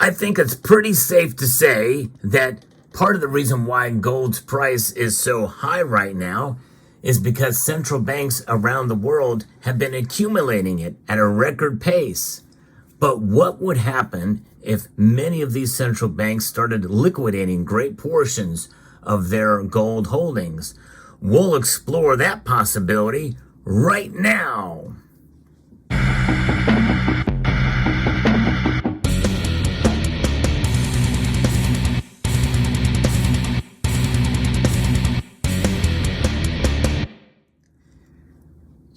I think it's pretty safe to say that part of the reason why gold's price is so high right now is because central banks around the world have been accumulating it at a record pace. But what would happen if many of these central banks started liquidating great portions of their gold holdings? We'll explore that possibility right now.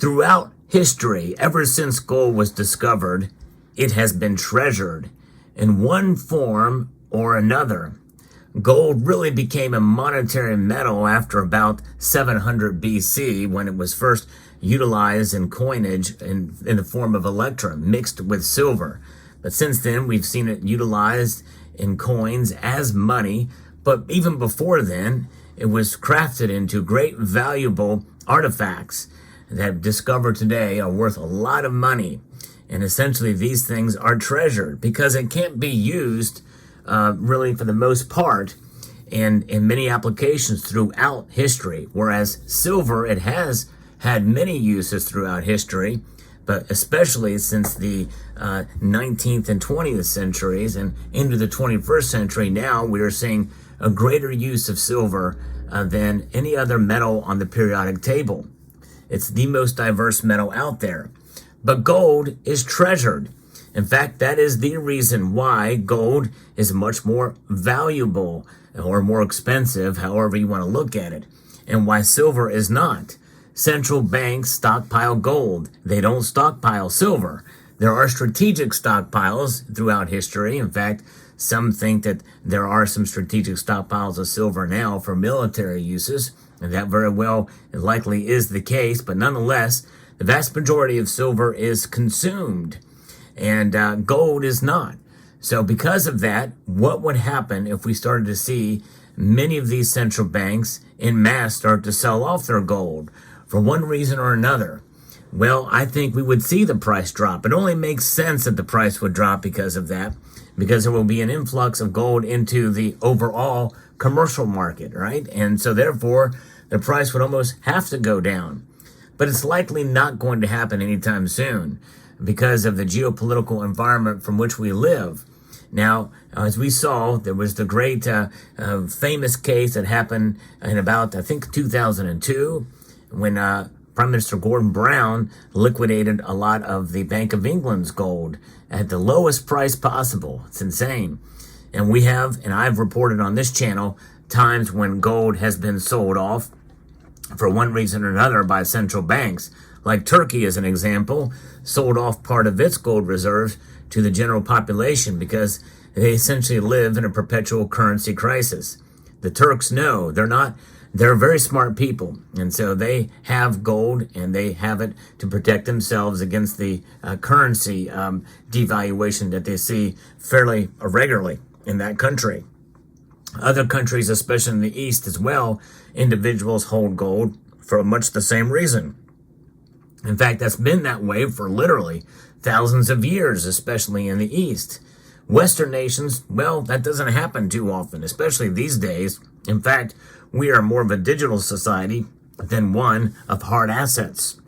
Throughout history, ever since gold was discovered, it has been treasured in one form or another. Gold really became a monetary metal after about 700 BC when it was first utilized in coinage in the form of electrum mixed with silver. But since then, we've seen it utilized in coins as money. But even before then, it was crafted into great valuable artifacts that discovered today are worth a lot of money. And essentially these things are treasured because it can't be used really for the most part in many applications throughout history. Whereas silver, it has had many uses throughout history, but especially since the 19th and 20th centuries and into the 21st century, now we are seeing a greater use of silver than any other metal on the periodic table. It's the most diverse metal out there. But gold is treasured. In fact, that is the reason why gold is much more valuable or more expensive, however you want to look at it, and why silver is not. Central banks stockpile gold. They don't stockpile silver. There are strategic stockpiles throughout history. In fact, some think that there are some strategic stockpiles of silver now for military uses, and that very well likely is the case, but nonetheless, the vast majority of silver is consumed, and gold is not. So because of that, what would happen if we started to see many of these central banks en masse start to sell off their gold for one reason or another? Well, I think we would see the price drop. It only makes sense that the price would drop because of that, because there will be an influx of gold into the overall commercial market, right? And so therefore, the price would almost have to go down. But it's likely not going to happen anytime soon because of the geopolitical environment from which we live. Now, as we saw, there was the great famous case that happened in about, I think, 2002 when Prime Minister Gordon Brown liquidated a lot of the Bank of England's gold at the lowest price possible. It's insane. And we have, and I've reported on this channel, times when gold has been sold off for one reason or another by central banks, like Turkey as an example, sold off part of its gold reserves to the general population because they essentially live in a perpetual currency crisis. The Turks know they're very smart people, and so they have gold and they have it to protect themselves against the currency devaluation that they see fairly regularly in that country. Other countries, especially in the East as well, individuals hold gold for much the same reason. In fact, that's been that way for literally thousands of years, especially in the East. Western nations, well, that doesn't happen too often, especially these days. In fact, we are more of a digital society than one of hard assets.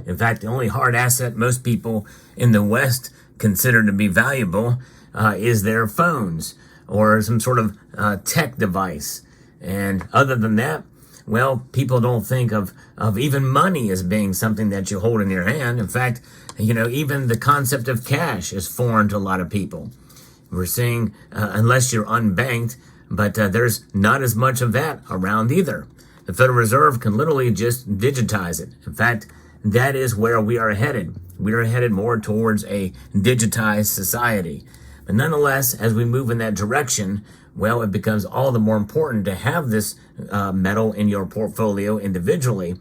In fact, the only hard asset most people in the West consider to be valuable is their phones or some sort of tech device. And other than that, well, people don't think of even money as being something that you hold in your hand. In fact, even the concept of cash is foreign to a lot of people. We're seeing, unless you're unbanked, but there's not as much of that around either. The Federal Reserve can literally just digitize it. In fact, that is where we are headed. We are headed more towards a digitized society. But nonetheless, as we move in that direction, well, it becomes all the more important to have this metal in your portfolio individually.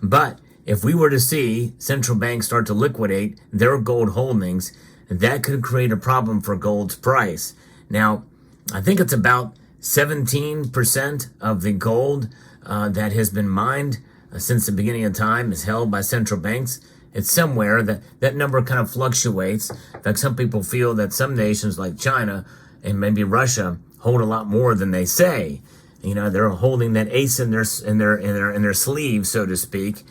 But if we were to see central banks start to liquidate their gold holdings, that could create a problem for gold's price. Now, I think it's about 17% of the gold that has been mined since the beginning of time is held by central banks. It's somewhere. That number kind of fluctuates. In fact, some people feel that some nations like China and maybe Russia hold a lot more than they say. They're holding that ace in their sleeve, so to speak,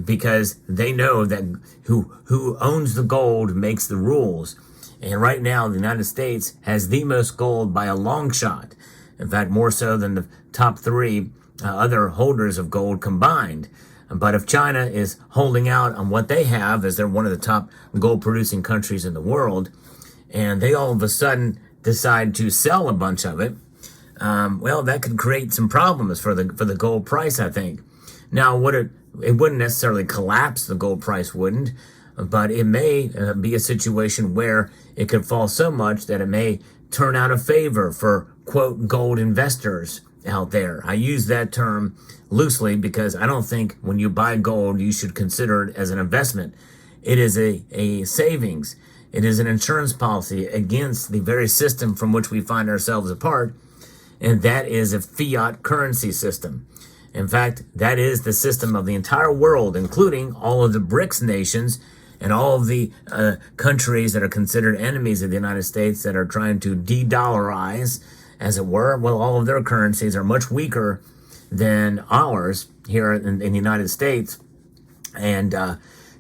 because they know that who owns the gold makes the rules. And right now, the United States has the most gold by a long shot. In fact, more so than the top three other holders of gold combined. But if China is holding out on what they have, as they're one of the top gold-producing countries in the world, and they all of a sudden decide to sell a bunch of it, well, that could create some problems for the gold price, I think. Now, it wouldn't necessarily collapse, the gold price wouldn't, but it may be a situation where it could fall so much that it may turn out of favor for, quote, gold investors out there. I use that term loosely because I don't think when you buy gold, you should consider it as an investment. It is a savings. It is an insurance policy against the very system from which we find ourselves apart, and that is a fiat currency system. In fact, that is the system of the entire world, including all of the BRICS nations and all of the countries that are considered enemies of the United States that are trying to de-dollarize, as it were. Well, all of their currencies are much weaker than ours here in the United States. And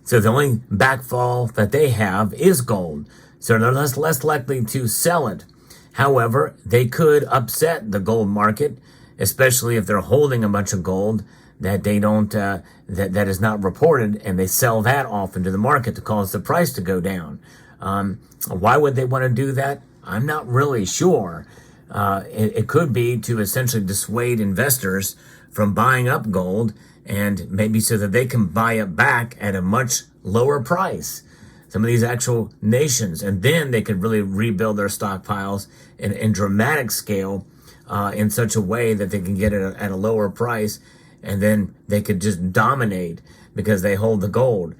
so the only backfall that they have is gold. So they're less likely to sell it. However, they could upset the gold market, especially if they're holding a bunch of gold that they don't, that is not reported, and they sell that off into the market to cause the price to go down. Why would they want to do that? I'm not really sure. It could be to essentially dissuade investors from buying up gold, and maybe so that they can buy it back at a much lower price. Some of these actual nations, and then they could really rebuild their stockpiles in dramatic scale in such a way that they can get it at a lower price, and then they could just dominate because they hold the gold.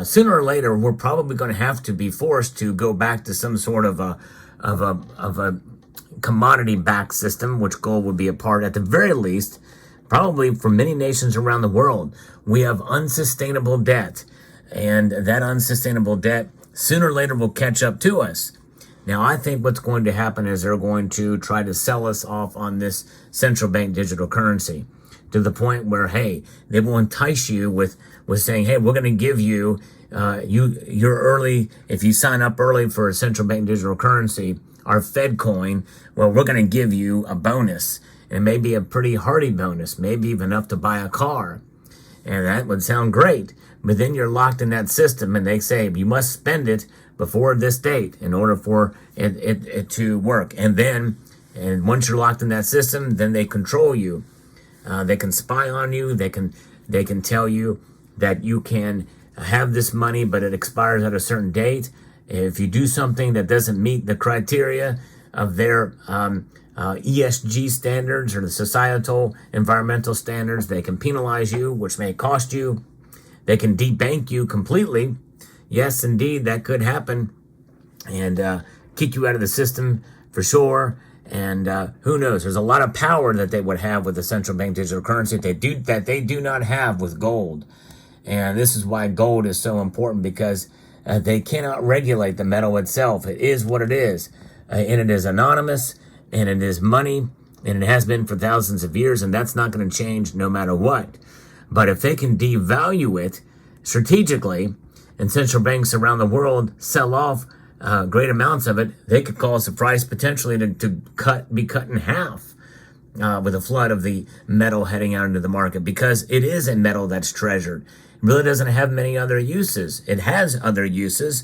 Sooner or later, we're probably going to have to be forced to go back to some sort of a commodity-backed system, which gold would be a part at the very least. Probably for many nations around the world, we have unsustainable debt, and that unsustainable debt sooner or later will catch up to us. Now, I think what's going to happen is they're going to try to sell us off on this central bank digital currency to the point where, hey, they will entice you with saying, hey, we're going to give you, you're early, if you sign up early for a central bank digital currency, our Fed coin, well, we're going to give you a bonus. And maybe a pretty hearty bonus, maybe even enough to buy a car. And that would sound great. But then you're locked in that system, and they say you must spend it before this date in order for it to work. And once you're locked in that system, then they control you. They can spy on you. They can tell you that you can have this money, but it expires at a certain date. If you do something that doesn't meet the criteria of their ESG standards or the societal environmental standards, they can penalize you, which may cost you. They can debank you completely. Yes, indeed, that could happen, and kick you out of the system for sure. And who knows? There's a lot of power that they would have with the central bank digital currency that they do not have with gold. And this is why gold is so important, because they cannot regulate the metal itself. It is what it is, and it is anonymous. And it is money, and it has been for thousands of years, and that's not going to change no matter what. But if they can devalue it strategically, and central banks around the world sell off great amounts of it, they could cause the price potentially to be cut in half with a flood of the metal heading out into the market, because it is a metal that's treasured. It really doesn't have many other uses. It has other uses,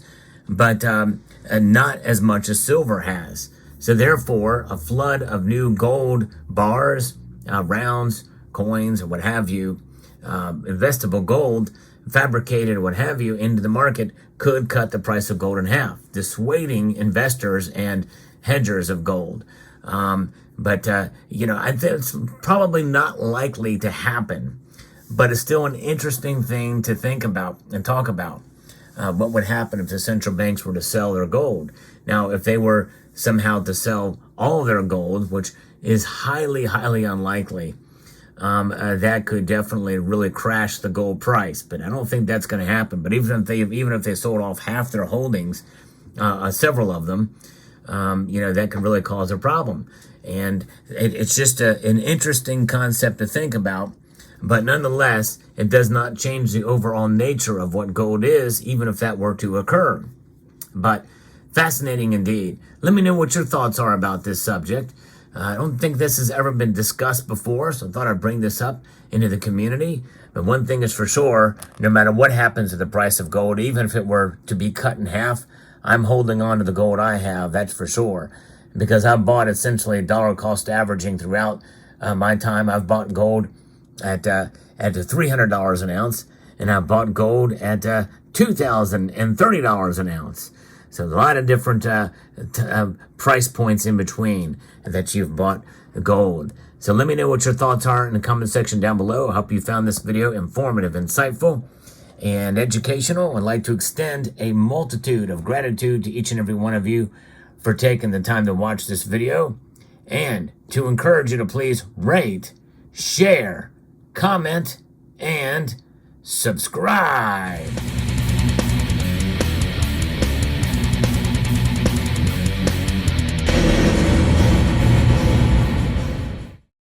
but not as much as silver has. So therefore, a flood of new gold bars, rounds, coins, or what have you, investable gold, fabricated, what have you, into the market could cut the price of gold in half, dissuading investors and hedgers of gold. But I think it's probably not likely to happen, but it's still an interesting thing to think about and talk about. What would happen if the central banks were to sell their gold? Now, if they were somehow to sell all their gold, which is highly, highly unlikely, that could definitely really crash the gold price. But I don't think that's going to happen. But even if they sold off half their holdings, several of them, that could really cause a problem. And it's just an interesting concept to think about. But nonetheless, it does not change the overall nature of what gold is, even if that were to occur. But fascinating indeed. Let me know what your thoughts are about this subject. I don't think this has ever been discussed before, so I thought I'd bring this up into the community. But one thing is for sure, no matter what happens to the price of gold, even if it were to be cut in half, I'm holding on to the gold I have, that's for sure. Because I've bought essentially dollar cost averaging throughout my time. I've bought gold at $300 an ounce, and I've bought gold at $2,030 an ounce. So a lot of different price points in between that you've bought gold. So let me know what your thoughts are in the comment section down below. I hope you found this video informative, insightful, and educational. I'd like to extend a multitude of gratitude to each and every one of you for taking the time to watch this video, and to encourage you to please rate, share, comment, and subscribe.